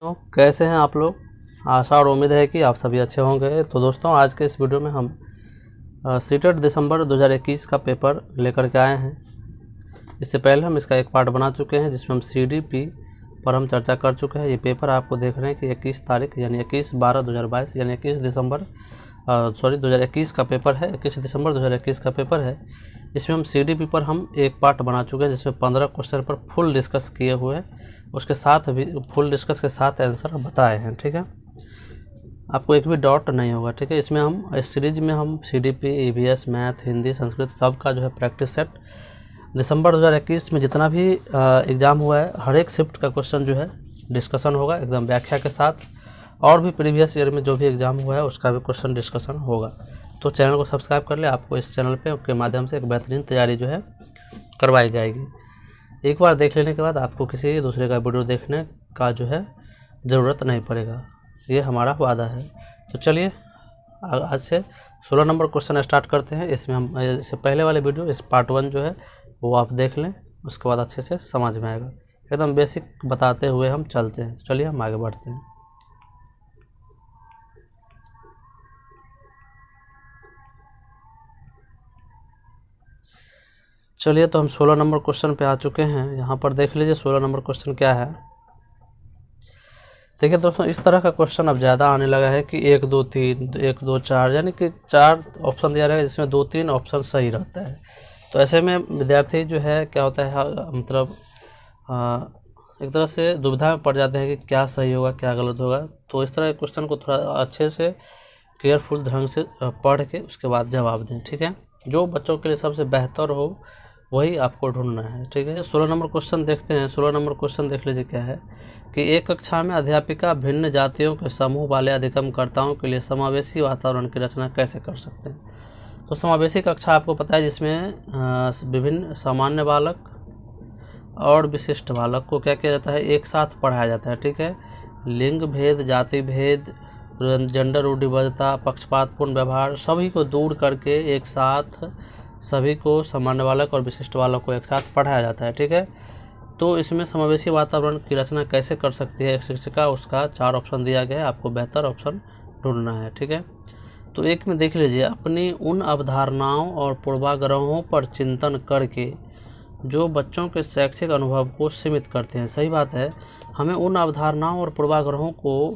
तो कैसे हैं आप लोग। आशा और उम्मीद है कि आप सभी अच्छे होंगे। तो दोस्तों, आज के इस वीडियो में हम सीटेट दिसंबर 2021 का पेपर लेकर के आए हैं। इससे पहले हम इसका एक पार्ट बना चुके हैं जिसमें हम सीडीपी पर हम चर्चा कर चुके हैं। ये पेपर आपको देख रहे हैं कि 21 तारीख यानी 21/12/2022 यानी 21 दिसंबर 2021 का पेपर है। 21 दिसंबर 2021 का पेपर है। इसमें हम सीडीपी पर हम एक पार्ट बना चुके हैं जिसमें 15 क्वेश्चन पर फुल डिस्कस किए हुए हैं, उसके साथ भी फुल डिस्कस के साथ आंसर बताए हैं। ठीक है, आपको एक भी डाउट नहीं होगा। ठीक है, इसमें हम इस सीरीज में हम CDP, EVS, math, Hindi, Sanskrit सब का जो है प्रैक्टिस सेट दिसंबर 2021 में जितना भी एग्ज़ाम हुआ है हर एक शिफ्ट का क्वेश्चन जो है डिस्कशन होगा एकदम व्याख्या के साथ, और भी प्रीवियस ईयर में जो भी एग्ज़ाम हुआ है उसका भी क्वेश्चन डिस्कशन होगा। तो चैनल को सब्सक्राइब कर ले, आपको इस चैनल पे के माध्यम से एक बेहतरीन तैयारी जो है करवाई जाएगी। एक बार देख लेने के बाद आपको किसी दूसरे का वीडियो देखने का जो है ज़रूरत नहीं पड़ेगा, ये हमारा वादा है। तो चलिए आज से 16 नंबर क्वेश्चन स्टार्ट करते हैं। इसमें हम इससे पहले वाले वीडियो इस पार्ट 1 जो है वो आप देख लें, उसके बाद अच्छे से समझ में आएगा। एकदम बेसिक बताते हुए हम चलते हैं। चलिए हम आगे बढ़ते हैं। चलिए तो हम 16 नंबर क्वेश्चन पे आ चुके हैं। यहाँ पर देख लीजिए 16 नंबर क्वेश्चन क्या है। देखिए दोस्तों, इस तरह का क्वेश्चन अब ज़्यादा आने लगा है कि 1 2 3 1 2 4 यानी कि 4 ऑप्शन दिया रहेगा जिसमें 2-3 ऑप्शन सही रहता है। तो ऐसे में विद्यार्थी जो है क्या होता है मतलब एक तरह से दुविधा में पड़ जाते हैं कि क्या सही होगा क्या गलत होगा। तो इस तरह के क्वेश्चन को थोड़ा अच्छे से केयरफुल ढंग से पढ़ के उसके बाद जवाब दें। ठीक है, जो बच्चों के लिए सबसे बेहतर हो वही आपको ढूंढना है। ठीक है, 16 नंबर क्वेश्चन देखते हैं। 16 नंबर क्वेश्चन देख लीजिए क्या है कि एक कक्षा में अध्यापिका भिन्न जातियों के समूह वाले अधिगमकर्ताओं के लिए समावेशी वातावरण की रचना कैसे कर सकते हैं। तो समावेशी कक्षा आपको पता है जिसमें विभिन्न सामान्य बालक और विशिष्ट बालक को क्या किया जाता है, एक साथ पढ़ाया जाता है। ठीक है, लिंग भेद, जाति भेद, जेंडर रूढ़िबद्धता, पक्षपातपूर्ण व्यवहार सभी को दूर करके एक साथ सभी को सामान्य बालक और विशिष्ट बालक को एक साथ पढ़ाया जाता है। ठीक है, तो इसमें समावेशी वातावरण की रचना कैसे कर सकती है एक शिक्षिका, उसका 4 ऑप्शन दिया गया है, आपको बेहतर ऑप्शन ढूंढना है। ठीक है, तो एक में देख लीजिए, अपनी उन अवधारणाओं और पूर्वाग्रहों पर चिंतन करके जो बच्चों के शैक्षिक अनुभव को सीमित करते हैं। सही बात है, हमें उन अवधारणाओं और पूर्वाग्रहों को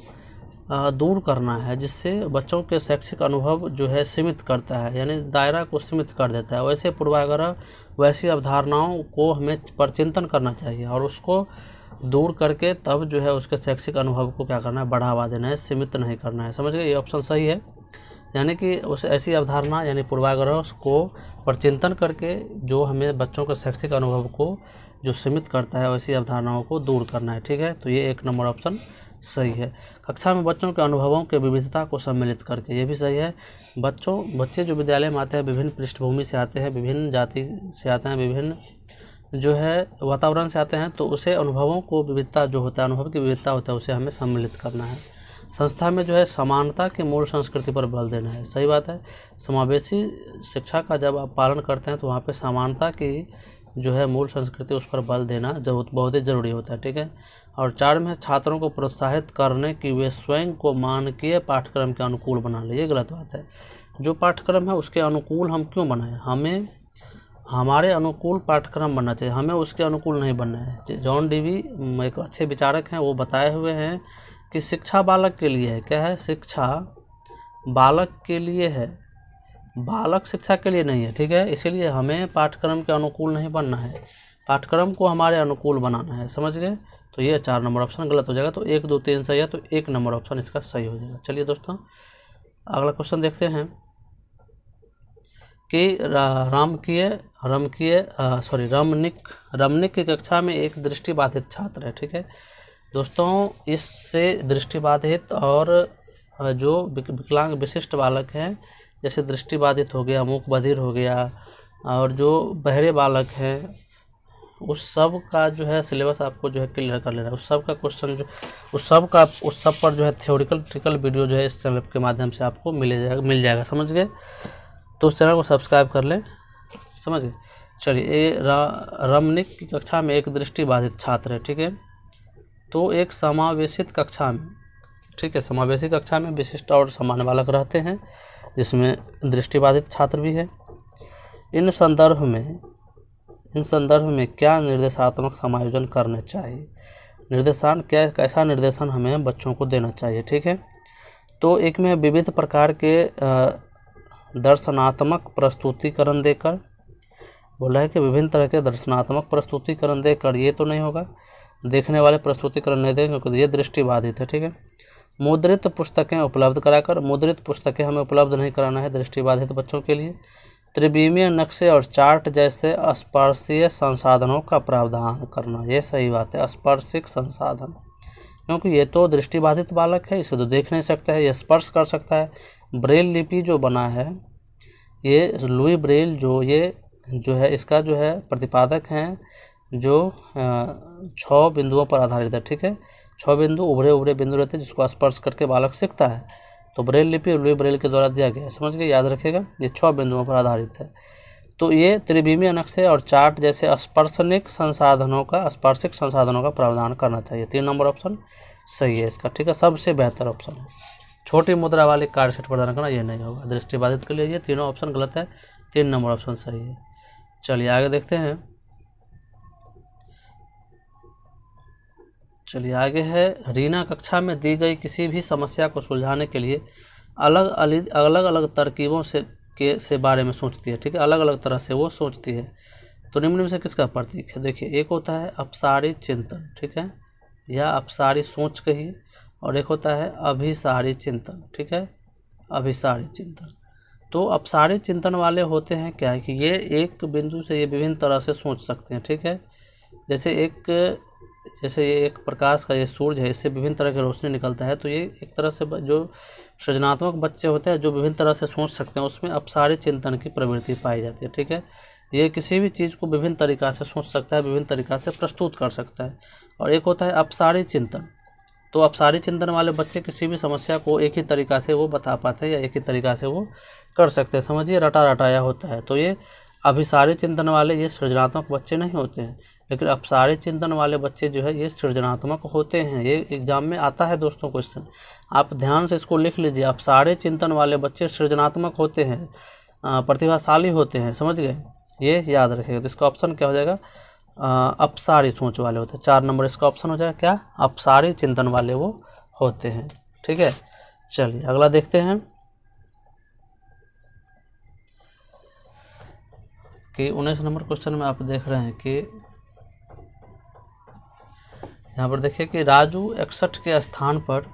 दूर करना है जिससे बच्चों के शैक्षिक अनुभव जो है सीमित करता है, यानी दायरा को सीमित कर देता है। वैसे पूर्वाग्रह, वैसी अवधारणाओं को हमें पर चिंतन करना चाहिए और उसको दूर करके तब जो है उसके शैक्षिक अनुभव को क्या करना है, बढ़ावा देना है, सीमित नहीं करना है। समझ गए, ये ऑप्शन सही है। यानी कि उस ऐसी अवधारणा यानी पूर्वाग्रह को पर चिंतन करके जो हमें बच्चों के शैक्षिक अनुभव को जो सीमित करता है वैसी अवधारणाओं को दूर करना है। ठीक है, तो ये 1 नंबर ऑप्शन सही है। कक्षा में बच्चों के अनुभवों के विविधता को सम्मिलित करके, ये भी सही है। बच्चे जो विद्यालय में आते हैं विभिन्न पृष्ठभूमि से आते हैं, विभिन्न जाति से आते हैं, विभिन्न जो है वातावरण से आते हैं, तो उसे अनुभवों को विविधता जो होता है, अनुभव की विविधता होता है, उसे हमें सम्मिलित करना है। संस्था में जो है समानता की मूल संस्कृति पर बल देना है। सही बात है, समावेशी शिक्षा का जब आप पालन करते हैं तो वहाँ पे समानता की जो है मूल संस्कृति उस पर बल देना बहुत ही ज़रूरी होता है। ठीक है, और 4 में छात्रों को प्रोत्साहित करने कि वे स्वयं को मानकीय पाठ्यक्रम के अनुकूल बना ले। ये गलत बात है। जो पाठ्यक्रम है उसके अनुकूल हम क्यों बनाएं, हमें हमारे अनुकूल पाठ्यक्रम बनना चाहिए, हमें उसके अनुकूल नहीं बनना है। जॉन डीवी एक अच्छे विचारक हैं, वो बताए हुए हैं कि शिक्षा बालक के लिए है। क्या है, शिक्षा बालक के लिए है, बालक शिक्षा के लिए नहीं है। ठीक है, इसीलिए हमें पाठ्यक्रम के अनुकूल नहीं बनना है, पाठ्यक्रम को हमारे अनुकूल बनाना है। समझ गए, तो ये 4 नंबर ऑप्शन गलत हो जाएगा। तो 1 2 3 सही है, तो 1 नंबर ऑप्शन इसका सही हो जाएगा। चलिए दोस्तों, अगला क्वेश्चन देखते हैं कि रमनिक की कक्षा में एक दृष्टिबाधित छात्र है। ठीक है दोस्तों, इससे दृष्टिबाधित और जो विकलांग विशिष्ट बालक हैं, जैसे दृष्टिबाधित हो गया, मूक बधिर हो गया, और जो बहरे बालक हैं, उस सब का जो है सिलेबस आपको जो है क्लियर कर लेना है। उस सब का क्वेश्चन जो उस सब पर जो है थ्योरिटिकल वीडियो जो है इस चैनल के माध्यम से आपको मिल जाएगा। समझ गए, तो उस चैनल को सब्सक्राइब कर लें। समझ गए, चलिए रमनिक की कक्षा में एक दृष्टिबाधित छात्र है। ठीक है, तो एक समावेशित कक्षा में, ठीक है, समावेशी कक्षा में विशिष्ट और सामान्य बालक रहते हैं, जिसमें दृष्टिबाधित छात्र भी है। इन संदर्भ में क्या निर्देशात्मक समायोजन करने चाहिए, कैसा निर्देशन हमें बच्चों को देना चाहिए, ठीक है। तो एक में विविध प्रकार के दर्शनात्मक प्रस्तुतिकरण देकर, बोला है कि विभिन्न तरह के दर्शनात्मक प्रस्तुतिकरण देकर, ये तो नहीं होगा, देखने वाले प्रस्तुतिकरण नहीं देंगे क्योंकि ये दृष्टिबाधित है, ठीक है। मुद्रित पुस्तकें उपलब्ध कराकर, मुद्रित पुस्तकें हमें उपलब्ध नहीं कराना है दृष्टिबाधित बच्चों के लिए। त्रिविमीय नक्शे और चार्ट जैसे स्पर्शीय संसाधनों का प्रावधान करना, ये सही बात है, स्पर्शिक संसाधन, क्योंकि ये तो दृष्टिबाधित बालक है, इसे तो देख नहीं सकता है, ये स्पर्श कर सकता है। ब्रेल लिपि जो बना है, ये लुई ब्रेल जो है इसका जो है प्रतिपादक हैं, जो 6 बिंदुओं पर आधारित है, ठीक है। 6 बिंदु उभरे बिंदु रहते हैं जिसको स्पर्श करके बालक सीखता है, तो ब्रेल लिपि लुई ब्रेल के द्वारा दिया गया है, समझ गए, याद रखेगा, ये 6 बिंदुओं पर आधारित है। तो ये त्रिविमीय नक्शे और चार्ट जैसे स्पर्शिक संसाधनों का प्रावधान करना चाहिए। 3 नंबर ऑप्शन सही है इसका, ठीक है, सबसे बेहतर ऑप्शन है। छोटी मुद्रा वाले कार्ड सेट प्रदान करना, ये नहीं होगा दृष्टिबाधित के लिए, ये तीनों ऑप्शन गलत है, 3 नंबर ऑप्शन सही है। चलिए आगे देखते हैं। चलिए आगे है, रीना कक्षा में दी गई किसी भी समस्या को सुलझाने के लिए अलग अलग तरकीबों से बारे में सोचती है, ठीक है, अलग अलग तरह से वो सोचती है। तो निम्न में से किसका प्रतीक है, देखिए, एक होता है अपसारी चिंतन, ठीक है, या अपसारी सोच कहिए, और एक होता है अभिसारी चिंतन, ठीक है, अभिसारी चिंतन। तो अपसारी चिंतन वाले होते हैं क्या है कि ये एक बिंदु से ये विभिन्न तरह से सोच सकते हैं, ठीक है। जैसे ये एक प्रकाश का ये सूरज है, इससे विभिन्न तरह की रोशनी निकलता है, तो ये एक तरह से जो सृजनात्मक बच्चे होते हैं जो विभिन्न तरह से सोच सकते हैं, उसमें अपसारी चिंतन की प्रवृत्ति पाई जाती है, ठीक है। ये किसी भी चीज़ को विभिन्न तरीक़ा से सोच सकता है, विभिन्न तरीक़ा से प्रस्तुत कर सकता है। और एक होता है अपसारी चिंतन, तो अपसारी चिंतन वाले बच्चे किसी भी समस्या को एक ही तरीक़ा से वो बता पाते हैं या एक ही तरीक़ा से वो कर सकते हैं, समझिए, रटाया होता है। तो ये अभिसारी चिंतन वाले ये सृजनात्मक बच्चे नहीं होते हैं, लेकिन अपसारी चिंतन वाले बच्चे जो है ये सृजनात्मक होते हैं। ये एग्जाम में आता है दोस्तों क्वेश्चन, आप ध्यान से इसको लिख लीजिए। अपसारी चिंतन वाले बच्चे सृजनात्मक होते हैं, प्रतिभाशाली होते हैं, समझ गए, ये याद रखिएगा। तो इसका ऑप्शन क्या हो जाएगा, अपसारी सोच वाले होते हैं। 4 नंबर इसका ऑप्शन हो जाएगा क्या, अपसारी चिंतन वाले वो होते हैं, ठीक है। चलिए अगला देखते हैं कि 19 नंबर क्वेश्चन में आप देख रहे हैं कि यहाँ पर देखिए कि राजू 61 के स्थान पर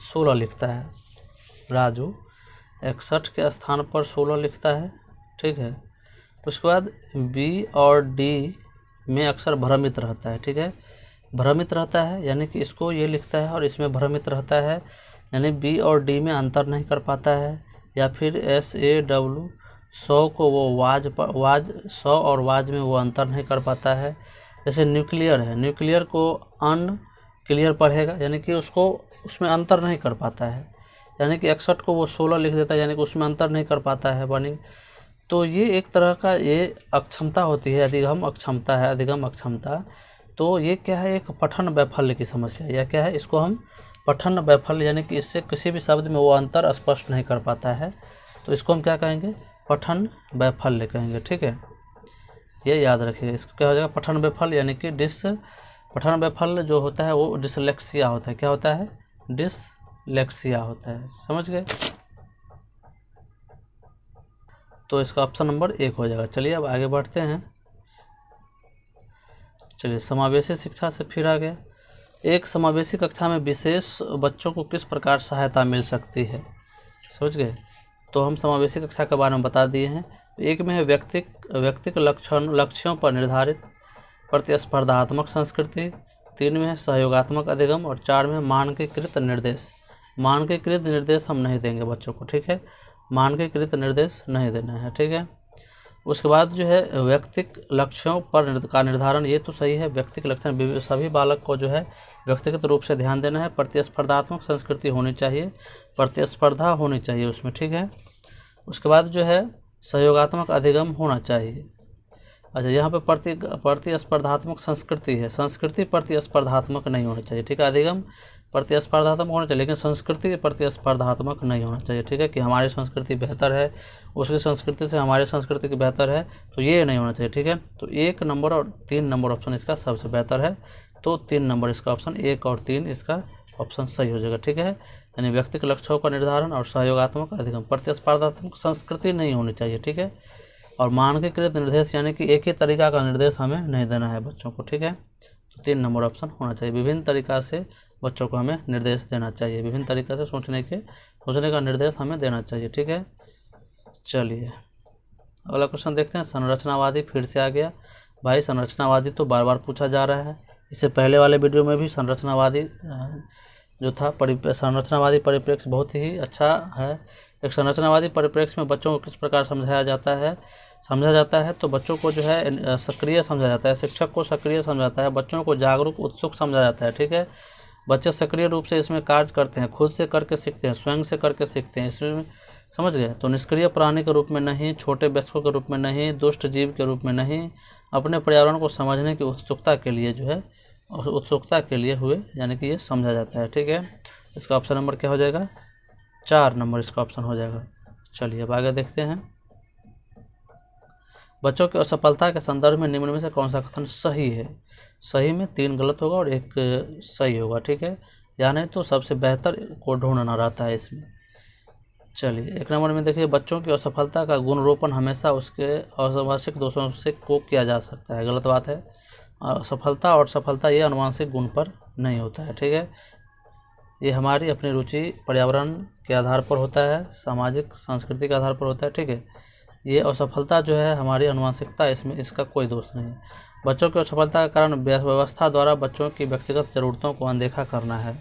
16 लिखता है, राजू 61 के स्थान पर 16 लिखता है, ठीक है। उसके बाद बी और डी में अक्सर भ्रमित रहता है, ठीक है, भ्रमित रहता है यानी कि इसको ये लिखता है और इसमें भ्रमित रहता है, यानी बी और डी में अंतर नहीं कर पाता है, या फिर SAW 100 को वो वाज 100 और वाज में वो अंतर नहीं कर पाता है। जैसे न्यूक्लियर है, न्यूक्लियर को अनक्लियर पढ़ेगा, यानी कि उसको उसमें अंतर नहीं कर पाता है, यानी कि 61 को वो 16 लिख देता है, यानी कि उसमें अंतर नहीं कर पाता है बनी। तो ये एक तरह का ये अक्षमता होती है, अधिगम अक्षमता। तो ये क्या है, एक पठन वैफल्य की समस्या, या क्या है, इसको हम पठन वैफल्य, यानी कि इससे किसी भी शब्द में वो अंतर स्पष्ट नहीं कर पाता है, तो इसको हम क्या कहेंगे, पठन वैफल्य कहेंगे, ठीक है, ये याद रखिए। इसको क्या हो जाएगा, पठन वैफल्य, यानी कि पठन वैफल्य जो होता है वो डिसलेक्सिया होता है, क्या होता है, डिसलेक्सिया होता है, समझ गए। तो इसका ऑप्शन नंबर 1 हो जाएगा। चलिए अब आगे बढ़ते हैं। चलिए समावेशी शिक्षा से फिर आ गया, एक समावेशी कक्षा में विशेष बच्चों को किस प्रकार सहायता मिल सकती है, समझ गए। तो हम समावेशी कक्षा के बारे में बता दिए हैं। एक में है व्यक्तिक लक्ष्यों पर निर्धारित प्रतिस्पर्धात्मक संस्कृति, 3 में है सहयोगात्मक अधिगम, और 4 में है मानकीकृत निर्देश। मानकीकृत निर्देश हम नहीं देंगे बच्चों को, ठीक है, मानकीकृत निर्देश नहीं देना है, ठीक है। उसके बाद जो है व्यक्तिक लक्ष्यों पर का निर्धारण, ये तो सही है, व्यक्तिक लक्षण सभी बालक को जो है व्यक्तिगत रूप से ध्यान देना है। प्रतिस्पर्धात्मक संस्कृति होनी चाहिए, प्रतिस्पर्धा होनी चाहिए उसमें, ठीक है। उसके बाद जो है सहयोगात्मक अधिगम होना चाहिए, अच्छा, यहाँ पे प्रतिस्पर्धात्मक संस्कृति है, संस्कृति प्रतिस्पर्धात्मक नहीं होनी चाहिए, ठीक है। अधिगम प्रतिस्पर्धात्मक होना चाहिए, लेकिन संस्कृति प्रतिस्पर्धात्मक नहीं होना चाहिए, ठीक है, कि हमारी संस्कृति बेहतर है, उसकी संस्कृति से हमारी संस्कृति की बेहतर है, तो ये नहीं होना चाहिए, ठीक है। तो 1 नंबर और 3 नंबर ऑप्शन इसका सबसे बेहतर है, तो 3 नंबर इसका ऑप्शन 1 और 3 इसका ऑप्शन सही हो जाएगा, ठीक है। यानी व्यक्तिगत लक्ष्यों का निर्धारण और सहयोगात्मक अधिगम, प्रतिस्पर्धात्मक संस्कृति नहीं होनी चाहिए, ठीक है। और मानकीकृत निर्देश, यानी कि एक ही तरीका का निर्देश हमें नहीं देना है बच्चों को, ठीक है। तो 3 नंबर ऑप्शन होना चाहिए। विभिन्न तरीका से बच्चों को हमें निर्देश देना चाहिए, विभिन्न तरीके से सोचने का निर्देश हमें देना चाहिए, ठीक है। चलिए अगला क्वेश्चन देखते हैं। संरचनावादी फिर से आ गया भाई, संरचनावादी तो बार बार पूछा जा रहा है। इससे पहले वाले वीडियो में भी संरचनावादी जो था संरचनावादी परिप्रेक्ष्य बहुत ही अच्छा है। एक संरचनावादी परिप्रेक्ष्य में बच्चों को किस प्रकार समझा जाता है, तो बच्चों को जो है सक्रिय समझा जाता है, शिक्षक को सक्रिय समझाता है, बच्चों को जागरूक उत्सुक समझा जाता है, ठीक है। बच्चे सक्रिय रूप से इसमें कार्य करते हैं, खुद से करके सीखते हैं, स्वयं से करके सीखते हैं, इसमें समझ गए। तो निष्क्रिय प्राणी के रूप में नहीं, छोटे वयस्कों के रूप में नहीं, दुष्ट जीव के रूप में नहीं, अपने पर्यावरण को समझने की उत्सुकता के लिए जो है उत्सुकता के लिए हुए, यानी कि ये समझा जाता है, ठीक है। इसका ऑप्शन नंबर क्या हो जाएगा? 4 नंबर इसका ऑप्शन हो जाएगा। चलिए अब आगे देखते हैं। बच्चों की असफलता के संदर्भ में निम्न में से कौन सा कथन सही है? सही में 3 गलत होगा और 1 सही होगा, ठीक है। या नहीं तो सबसे बेहतर को ढूंढना रहता है इसमें। चलिए 1 नंबर में देखिए, बच्चों की असफलता का गुणरोपण हमेशा उसके आनुवंशिक दोषों से को किया जा सकता है, गलत बात है। असफलता और सफलता ये आनुवंशिक गुण पर नहीं होता है, ठीक है। ये हमारी अपनी रुचि पर्यावरण के आधार पर होता है, सामाजिक संस्कृति के आधार पर होता है, ठीक है। ये असफलता जो है हमारी आनुवंशिकता, इसमें इसका कोई दोष नहीं है। बच्चों की असफलता का कारण व्यवस्था द्वारा बच्चों की व्यक्तिगत ज़रूरतों को अनदेखा करना है।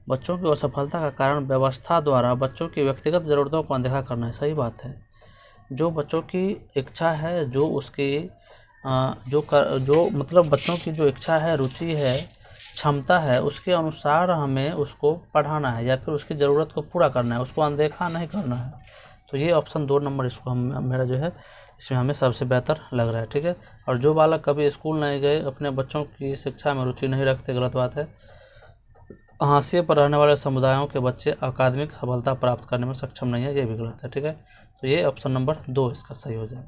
बच्चों की असफलता का कारण व्यवस्था द्वारा बच्चों की व्यक्तिगत ज़रूरतों को अनदेखा करना है, सही बात है। जो बच्चों की इच्छा है, जो उसकी जो मतलब बच्चों की जो इच्छा है, रुचि है, क्षमता है, उसके अनुसार हमें उसको पढ़ाना है या फिर उसकी ज़रूरत को पूरा करना है, उसको अनदेखा नहीं करना है। तो ये ऑप्शन 2 नंबर इसको मेरा जो है इसमें हमें सबसे बेहतर लग रहा है, ठीक है। और जो बालक कभी स्कूल नहीं गए, अपने बच्चों की शिक्षा में रुचि नहीं रखते, गलत बात है। हाशिए पर रहने वाले समुदायों के बच्चे अकादमिक सफलता प्राप्त करने में सक्षम नहीं है, ये भी गलत है, ठीक है। तो ये ऑप्शन नंबर 2 इसका सही हो जाए।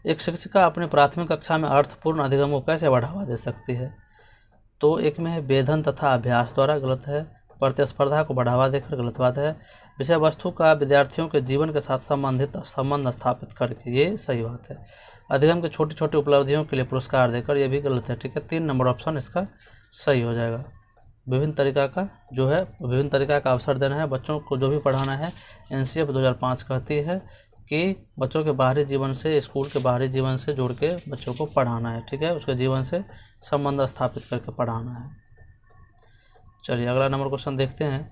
एक शिक्षिका अपनी प्राथमिक कक्षा में अर्थपूर्ण अधिगम को कैसे बढ़ावा दे सकती है? तो एक में है वेधन तथा अभ्यास द्वारा, गलत है। प्रतिस्पर्धा को बढ़ावा देकर, गलत बात है। विषय वस्तु का विद्यार्थियों के जीवन के साथ संबंध स्थापित करके, ये सही बात है। अधिगम की छोटी छोटी उपलब्धियों के लिए पुरस्कार देकर, ये भी गलत है, ठीक है। 3 नंबर ऑप्शन इसका सही हो जाएगा। विभिन्न तरीका का अवसर देना है बच्चों को, जो भी पढ़ाना है। NCF 2005 कहती है कि बच्चों के बाहरी जीवन से, स्कूल के बाहरी जीवन से जोड़ के बच्चों को पढ़ाना है, ठीक है। उसके जीवन से संबंध स्थापित करके पढ़ाना है। चलिए अगला नंबर क्वेश्चन देखते हैं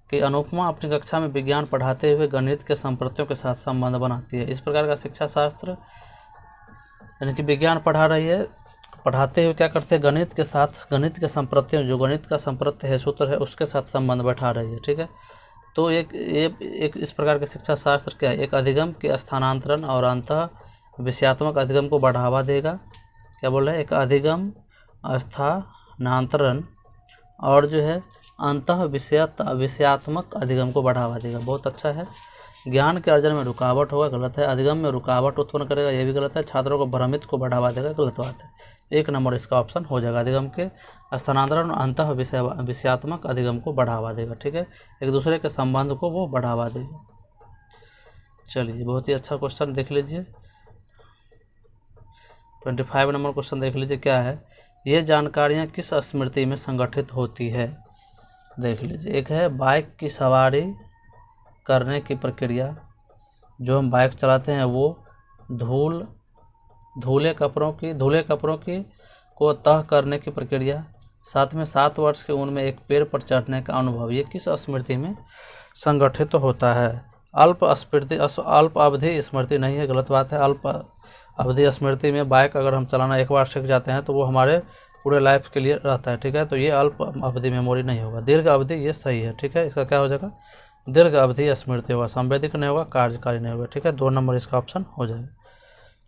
कि अनुपमा अपनी कक्षा में विज्ञान पढ़ाते हुए गणित के संप्रतियों के साथ संबंध बनाती है। इस प्रकार का शिक्षा शास्त्र, यानी कि विज्ञान पढ़ा रही है, पढ़ाते हुए क्या करते हैं, गणित के साथ, गणित के संप्रतियों, जो गणित का संप्रत्य है, सूत्र है, उसके साथ संबंध बैठा रही है, ठीक है। तो एक इस प्रकार के शिक्षा शास्त्र क्या है? एक अधिगम के स्थानांतरण और अंतः विषयात्मक अधिगम को बढ़ावा देगा। क्या बोल रहे हैं? एक अधिगम स्थानांतरण और जो है अंतः विषयात्मक अधिगम को बढ़ावा देगा, बहुत अच्छा है। ज्ञान के अर्जन में रुकावट होगा, गलत है। अधिगम में रुकावट उत्पन्न करेगा, ये भी गलत है। छात्रों को भ्रमित को बढ़ावा देगा, गलत बात है। 1 नंबर इसका ऑप्शन हो जाएगा। अधिगम के स्थानांतरण अंतः विषयात्मक अधिगम को बढ़ावा देगा, ठीक है। एक दूसरे के संबंध को वो बढ़ावा देगा। चलिए बहुत ही अच्छा क्वेश्चन देख लीजिए। 25 नंबर क्वेश्चन देख लीजिए क्या है। ये जानकारियाँ किस स्मृति में संगठित होती है? देख लीजिए। एक है बाइक की सवारी करने की प्रक्रिया, जो हम बाइक चलाते हैं वो, धुले कपड़ों की को तह करने की प्रक्रिया, साथ में 7 वर्ष की उम्र में एक पेड़ पर चढ़ने का अनुभव, ये किस स्मृति में संगठित होता है? अल्प अवधि स्मृति नहीं है, गलत बात है। अल्प अवधि स्मृति में बाइक अगर हम चलाना एक बार सीख जाते हैं तो वो हमारे पूरे लाइफ के लिए रहता है, ठीक है। तो ये अल्प अवधि मेमोरी नहीं होगा। दीर्घ अवधि ये सही है, ठीक है। इसका क्या हो जाएगा? दीर्घ अवधि स्मृति होगा, संवेदिक नहीं होगा, कार्यकारी नहीं होगा। ठीक है, 2 नंबर इसका ऑप्शन हो जाएगा।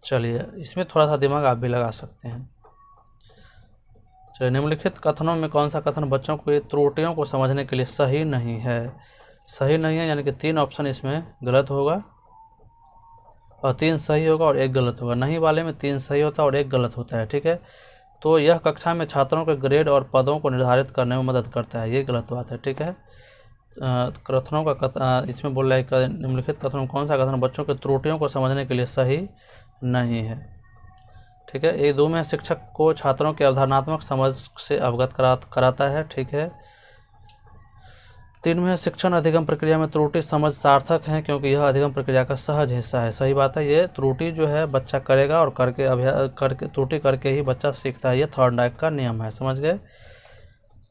चलिए, इसमें थोड़ा सा दिमाग आप भी लगा सकते हैं। चलिए, निम्नलिखित कथनों में कौन सा कथन बच्चों को त्रुटियों को समझने के लिए सही नहीं है? सही नहीं है यानी कि 3 ऑप्शन इसमें गलत होगा और 3 सही होगा और 1 गलत होगा। नहीं वाले में 3 सही होता है और 1 गलत होता है। ठीक है, तो यह कक्षा में छात्रों के ग्रेड और पदों को निर्धारित करने में मदद करता है, ये गलत बात है। ठीक है, कथनों का इसमें बोल रहा है कि निम्नलिखित कथनों में कौन सा कथन बच्चों के त्रुटियों को समझने के लिए सही नहीं है? ठीक है, एक 2 में शिक्षक को छात्रों के अवधारणात्मक समझ से अवगत कराता है। ठीक है, 3 में शिक्षण अधिगम प्रक्रिया में त्रुटि समझ सार्थक है क्योंकि यह अधिगम प्रक्रिया का सहज हिस्सा है। सही बात है, ये त्रुटि जो है बच्चा करेगा और करके त्रुटि करके ही बच्चा सीखता है, ये थॉर्नडाइक का नियम है। समझ गए?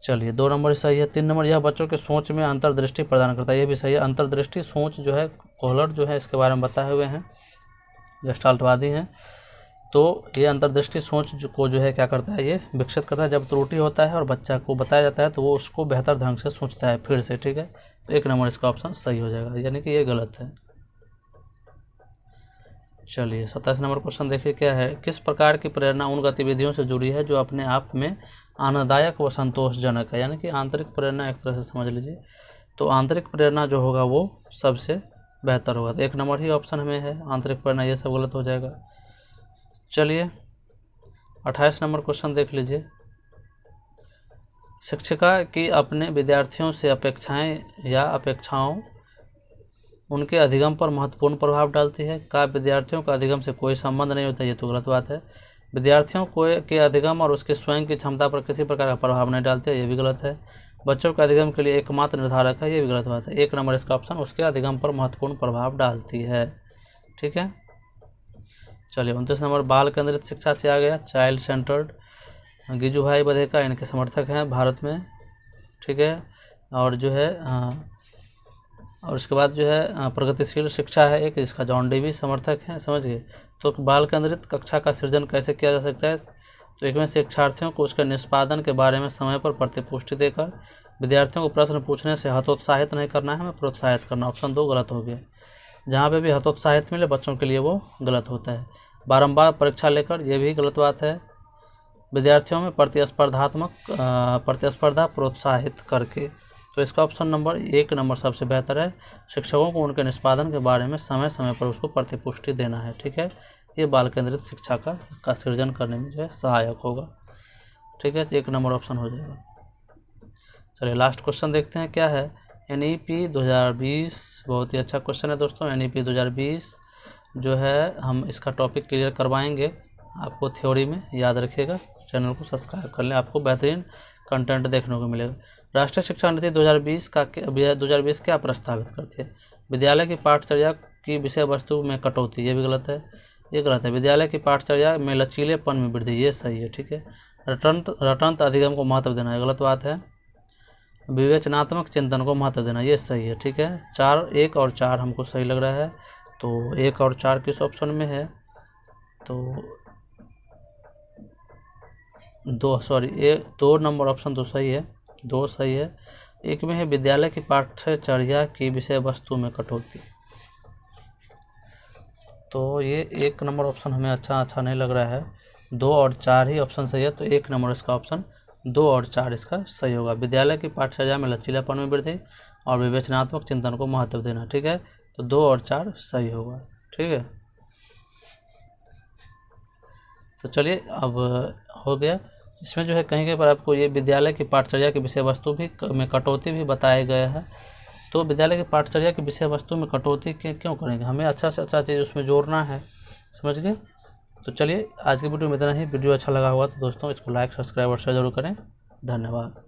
चलिए, 2 नंबर सही है। 3 नंबर, यह बच्चों के सोच में अंतर्दृष्टि प्रदान करता है, ये भी सही है। अंतर्दृष्टि सोच जो है कोहलर जो है इसके बारे में बताए हुए हैं, गेस्टाल्टवादी हैं। तो ये अंतर्दृष्टि सोच को जो है क्या करता है, ये विकसित करता है। जब त्रुटि होता है और बच्चा को बताया जाता है तो वो उसको बेहतर ढंग से सोचता है फिर से। ठीक है, तो 1 नंबर इसका ऑप्शन सही हो जाएगा, यानी कि ये गलत है। चलिए, 27 नंबर क्वेश्चन देखिए क्या है। किस प्रकार की प्रेरणा उन गतिविधियों से जुड़ी है जो अपने आप में आनंददायक व संतोषजनक है? यानी कि आंतरिक प्रेरणा एक तरह से समझ लीजिए। तो आंतरिक प्रेरणा जो होगा वो सबसे बेहतर होगा, तो 1 नंबर ही ऑप्शन हमें है आंतरिक प्रेरणा, ये सब गलत हो जाएगा। चलिए, 28 नंबर क्वेश्चन देख लीजिए। शिक्षिका की अपने विद्यार्थियों से अपेक्षाएं या अपेक्षाओं उनके अधिगम पर महत्वपूर्ण प्रभाव डालती है। का विद्यार्थियों का अधिगम से कोई संबंध नहीं होता, ये तो गलत बात है। विद्यार्थियों के अधिगम और उसके स्वयं की क्षमता पर किसी प्रकार का प्रभाव नहीं डालती है, ये भी गलत है। बच्चों के अधिगम के लिए एकमात्र निर्धारक है, ये भी गलत बात है। 1 नंबर इसका ऑप्शन उसके अधिगम पर महत्वपूर्ण प्रभाव डालती है। ठीक है, चलिए, 29 नंबर, बाल केंद्रित शिक्षा से आ गया, चाइल्ड सेंटर्ड। गिजुभाई बधेका इनके समर्थक हैं भारत में। ठीक है, और जो है और उसके बाद जो है प्रगतिशील शिक्षा है एक, जिसका जॉन डेवी समर्थक हैं। समझ गए? तो बाल केंद्रित कक्षा का सृजन कैसे किया जा सकता है? तो एक में शिक्षार्थियों को उसके निष्पादन के बारे में समय पर प्रतिपुष्टि देकर, विद्यार्थियों को प्रश्न पूछने से हतोत्साहित नहीं करना है, हमें प्रोत्साहित करना। ऑप्शन 2 गलत हो गया। जहाँ पे भी हतोत्साहित मिले बच्चों के लिए वो गलत होता है। बारंबार परीक्षा लेकर, ये भी गलत बात है। विद्यार्थियों में प्रतिस्पर्धा प्रोत्साहित करके, तो इसका ऑप्शन नंबर 1 नंबर सबसे बेहतर है। शिक्षकों को उनके निष्पादन के बारे में समय समय पर उसको प्रतिपुष्टि देना है। ठीक है, ये बाल केंद्रित शिक्षा का सृजन करने में जो है सहायक होगा। ठीक है, 1 नंबर ऑप्शन हो जाएगा। चलिए, लास्ट क्वेश्चन देखते हैं क्या है। NEP 2020 बहुत ही अच्छा क्वेश्चन है दोस्तों। NEP 2020 जो है हम इसका टॉपिक क्लियर करवाएंगे आपको, थ्योरी में याद रखिएगा। चैनल को सब्सक्राइब कर लें, आपको बेहतरीन कंटेंट देखने को मिलेगा। राष्ट्रीय शिक्षा नीति 2020 क्या प्रस्तावित करती है? विद्यालय की पाठचर्या की विषय वस्तु में कटौती, ये भी गलत है, ये गलत है। विद्यालय की पाठचर्या में लचीलेपन में वृद्धि, ये सही है। ठीक है, रटंत अधिगम को महत्व देना, ये गलत बात है। विवेचनात्मक चिंतन को महत्व देना, ये सही है। ठीक है, 1 और 4 हमको सही लग रहा है। तो 1 और 4 किस ऑप्शन में है? तो 2 नंबर ऑप्शन तो सही है, 2 सही है। 1 में है विद्यालय की पाठ्यचर्या की विषय वस्तु में कटौती, तो ये 1 नंबर ऑप्शन हमें अच्छा नहीं लग रहा है। 2 और 4 ही ऑप्शन सही है, तो 1 नंबर इसका ऑप्शन 2 और 4 इसका सही होगा। विद्यालय की पाठ्यचर्या में लचीलापन में वृद्धि और विवेचनात्मक चिंतन को महत्व देना। ठीक है, तो 2 और 4 सही होगा। ठीक है, तो चलिए, अब हो गया। इसमें जो है कहीं पर आपको ये विद्यालय की पाठचर्या की विषय वस्तु भी में कटौती भी बताया गया है। तो विद्यालय की पाठचर्या की विषय वस्तु में कटौती क्यों करेंगे? हमें अच्छा से अच्छा चीज़ उसमें जोड़ना है। समझ गए? तो चलिए, आज की वीडियो में इतना ही। वीडियो अच्छा लगा होगा तो दोस्तों इसको लाइक, सब्सक्राइब और शेयर जरूर करें। धन्यवाद।